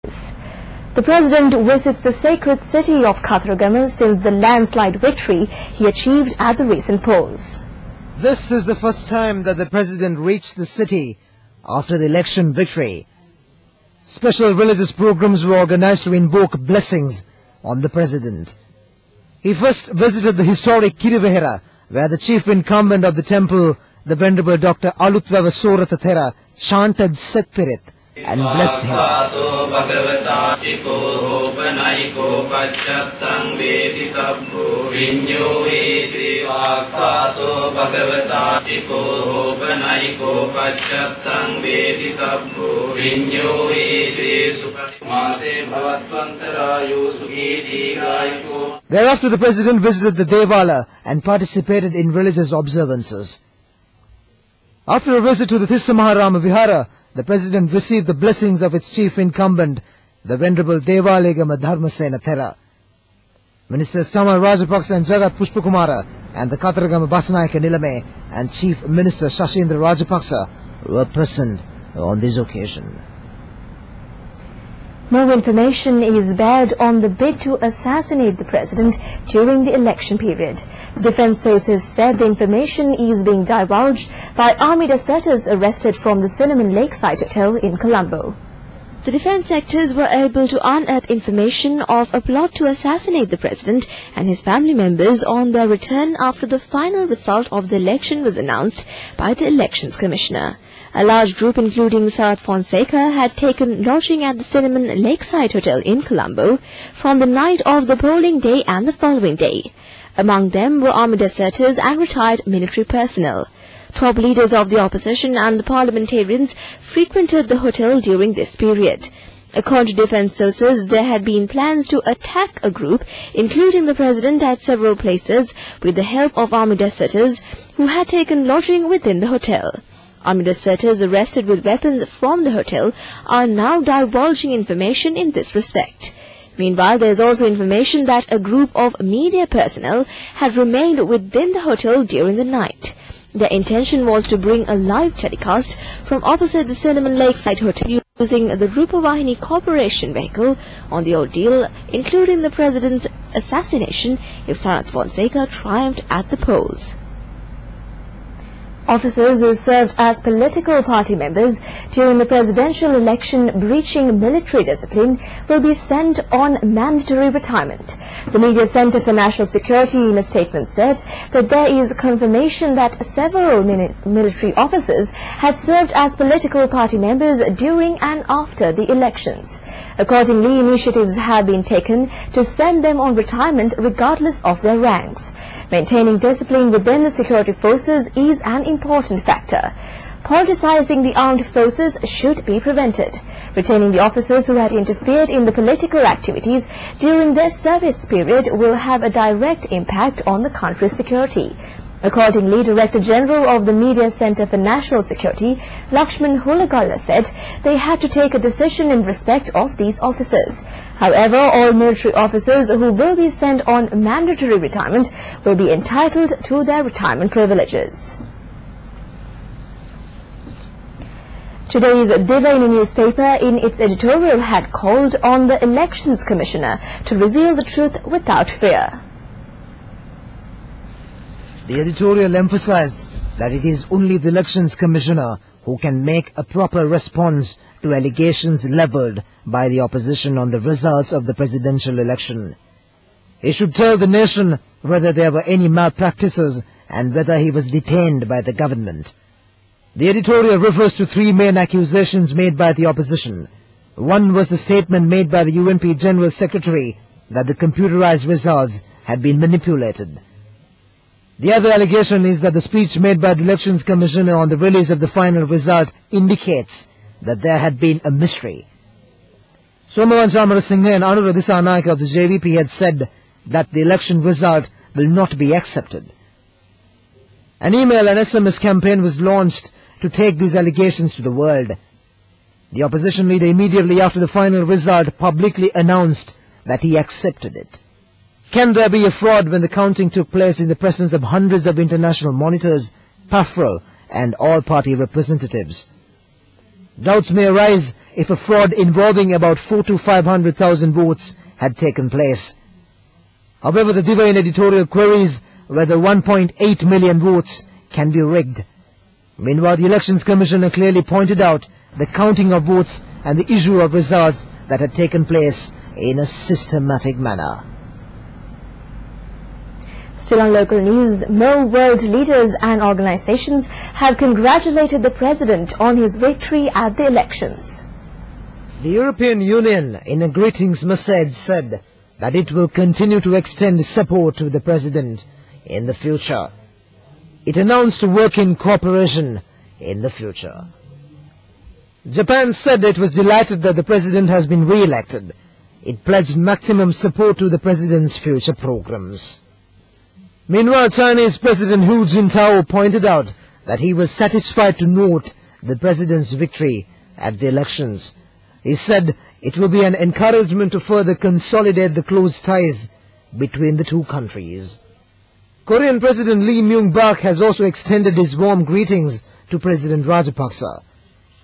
The President visits the sacred city of Khattargaon since the landslide victory he achieved at the recent polls. This is the first time that the President reached the city after the election victory. Special religious programs were organized to invoke blessings on the President. He first visited the historic Kirivehera, where the chief incumbent of the temple, the Venerable Dr. Aluthveva Soratha Thera, chanted Setpirit and blessed him. Thereafter the President visited the Devala and participated in religious observances. After a visit to the Tissamaharama Vihara, the President received the blessings of its chief incumbent, the Venerable Devalegama Dharmasena Thera. Ministers Chamal Rajapaksa and Jagat Pushpakumara and the Khattargaon Basanayaka Nilame and Chief Minister Shashindra Rajapaksa were present on this occasion. More information is bared on the bid to assassinate the President during the election period. The defense sources said the information is being divulged by army deserters arrested from the Cinnamon Lakeside Hotel in Colombo. The defense sectors were able to unearth information of a plot to assassinate the President and his family members on their return after the final result of the election was announced by the Elections Commissioner. A large group including Sarath Fonseca had taken lodging at the Cinnamon Lakeside Hotel in Colombo from the night of the polling day and the following day. Among them were army deserters and retired military personnel. Top leaders of the opposition and the parliamentarians frequented the hotel during this period. According to defense sources, there had been plans to attack a group, including the President, at several places with the help of army deserters who had taken lodging within the hotel. Army deserters arrested with weapons from the hotel are now divulging information in this respect. Meanwhile, there is also information that a group of media personnel had remained within the hotel during the night. Their intention was to bring a live telecast from opposite the Cinnamon Lakeside Hotel using the Rupavahini Corporation vehicle on the ordeal, including the President's assassination if Sarath Fonseca triumphed at the polls. Officers who served as political party members during the presidential election breaching military discipline will be sent on mandatory retirement. The Media Center for National Security in a statement said that there is confirmation that several military officers had served as political party members during and after the elections. Accordingly, initiatives have been taken to send them on retirement regardless of their ranks. Maintaining discipline within the security forces is an important factor. Politicizing the armed forces should be prevented. Retaining the officers who had interfered in the political activities during their service period will have a direct impact on the country's security. Accordingly, Director General of the Media Center for National Security, Lakshman Hulagalla, said they had to take a decision in respect of these officers. However, all military officers who will be sent on mandatory retirement will be entitled to their retirement privileges. Today's Devayani newspaper in its editorial had called on the Elections Commissioner to reveal the truth without fear. The editorial emphasized that it is only the Elections Commissioner who can make a proper response to allegations leveled by the opposition on the results of the presidential election. He should tell the nation whether there were any malpractices and whether he was detained by the government. The editorial refers to three main accusations made by the opposition. One was the statement made by the UNP General Secretary that the computerized results had been manipulated. The other allegation is that the speech made by the Elections Commissioner on the release of the final result indicates that there had been a mystery. Somavan Chamarasinghe and Anura Dissanayake of the JVP had said that the election result will not be accepted. An email and SMS campaign was launched to take these allegations to the world. The opposition leader immediately after the final result publicly announced that he accepted it. Can there be a fraud when the counting took place in the presence of hundreds of international monitors, PAFRL and all party representatives? Doubts may arise if a fraud involving about 400,000 to 500,000 votes had taken place. However, the Diva in editorial queries whether 1.8 million votes can be rigged. Meanwhile, the Elections Commissioner clearly pointed out the counting of votes and the issue of results that had taken place in a systematic manner. Still on local news, more world leaders and organizations have congratulated the president on his victory at the elections. The European Union, in a greetings message, said that it will continue to extend support to the president in the future. It announced to work in cooperation in the future. Japan said it was delighted that the president has been re-elected. It pledged maximum support to the president's future programs. Meanwhile, Chinese President Hu Jintao pointed out that he was satisfied to note the president's victory at the elections. He said it will be an encouragement to further consolidate the close ties between the two countries. Korean President Lee Myung-bak has also extended his warm greetings to President Rajapaksa.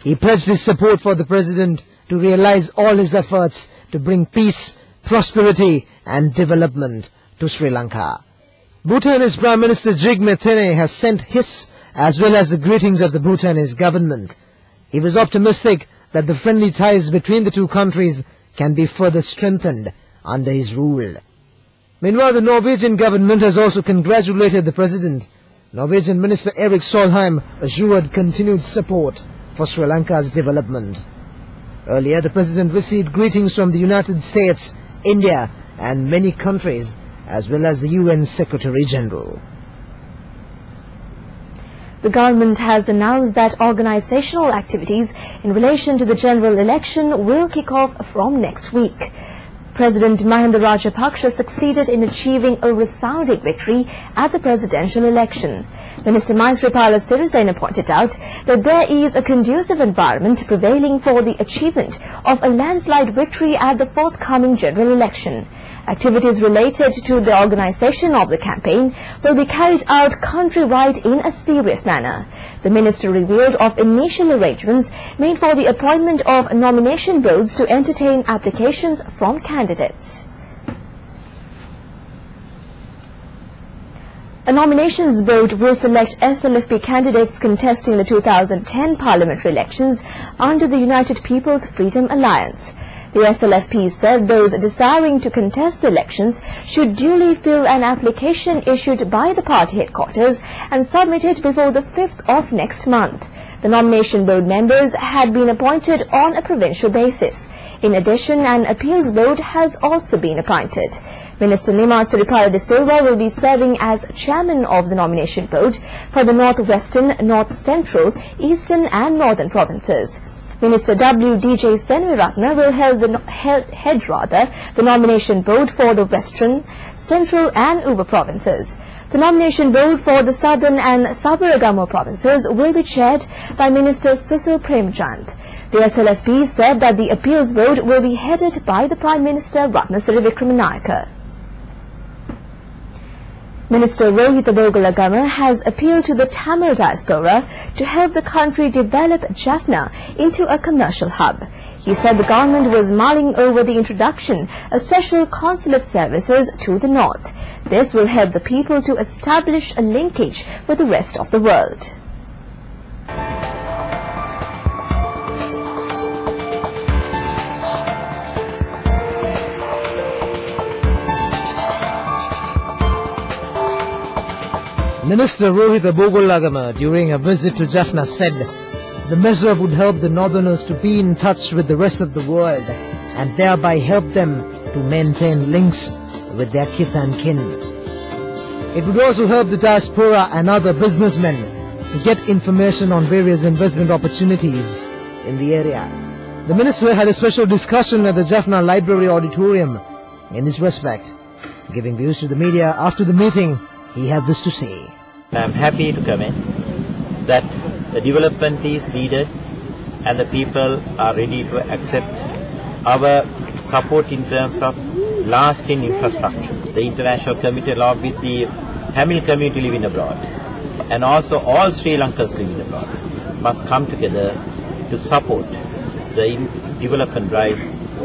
He pledged his support for the president to realize all his efforts to bring peace, prosperity and development to Sri Lanka. Bhutanese Prime Minister Jigme Thene has sent his as well as the greetings of the Bhutanese government. He was optimistic that the friendly ties between the two countries can be further strengthened under his rule. Meanwhile, the Norwegian government has also congratulated the president. Norwegian Minister Erik Solheim assured continued support for Sri Lanka's development. Earlier, the president received greetings from the United States, India and many countries, as well as the UN Secretary General. The government has announced that organizational activities in relation to the general election will kick off from next week. President Mahinda Rajapaksa succeeded in achieving a resounding victory at the presidential election. Minister Maithripala Sirisena pointed out that there is a conducive environment prevailing for the achievement of a landslide victory at the forthcoming general election. Activities related to the organization of the campaign will be carried out countrywide in a serious manner. The minister revealed of initial arrangements made for the appointment of nomination boards to entertain applications from candidates. A nominations board will select SLFP candidates contesting the 2010 parliamentary elections under the United People's Freedom Alliance. The SLFP said those desiring to contest the elections should duly fill an application issued by the party headquarters and submit it before the 5th of next month. The nomination board members had been appointed on a provincial basis. In addition, an appeals board has also been appointed. Minister Nima Siripala de Silva will be serving as chairman of the nomination board for the North-Western, North-Central, Eastern and Northern provinces. Minister W.D.J. Senviratna will head the nomination board for the Western, Central and Uva provinces. The nomination board for the Southern and Sabaragamo provinces will be chaired by Minister Susil Premchand. The SLFP said that the appeals board will be headed by the Prime Minister Ratnasiri Wickramanayake. Minister Rohith Bogalagama has appealed to the Tamil diaspora to help the country develop Jaffna into a commercial hub. He said the government was mulling over the introduction of special consulate services to the north. This will help the people to establish a linkage with the rest of the world. Minister Rohith Bogalagama, during a visit to Jaffna, said the measure would help the northerners to be in touch with the rest of the world and thereby help them to maintain links with their kith and kin. It would also help the diaspora and other businessmen to get information on various investment opportunities in the area. The minister had a special discussion at the Jaffna Library Auditorium in this respect. Giving views to the media after the meeting, he had this to say. I am happy to comment that the development is needed and the people are ready to accept our support in terms of lasting infrastructure. The international community along with the Tamil community living abroad and also all Sri Lankans living abroad must come together to support the development drive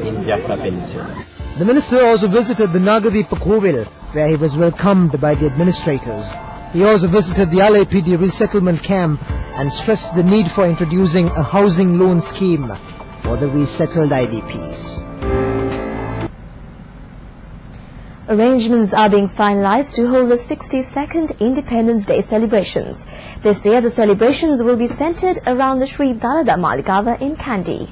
in Jaffna Peninsula. The minister also visited the Nagadweep Kovil, where he was welcomed by the administrators. He also visited the LAPD resettlement camp and stressed the need for introducing a housing loan scheme for the resettled IDPs. Arrangements are being finalized to hold the 62nd Independence Day celebrations. This year, the celebrations will be centered around the Sri Dalada Maligava in Kandy.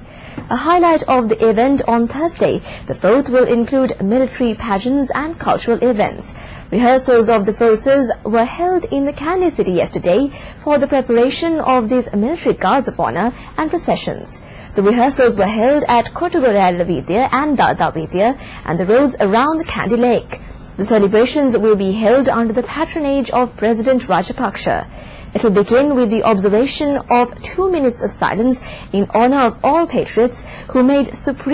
A highlight of the event on Thursday, the 4th, will include military pageants and cultural events. Rehearsals of the forces were held in the Kandy city yesterday for the preparation of these military guards of honor and processions. The rehearsals were held at Kotugorala Vidya and Dalada Vidya and the roads around the Kandy Lake. The celebrations will be held under the patronage of President Rajapaksa. It will begin with the observation of 2 minutes of silence in honor of all patriots who made supreme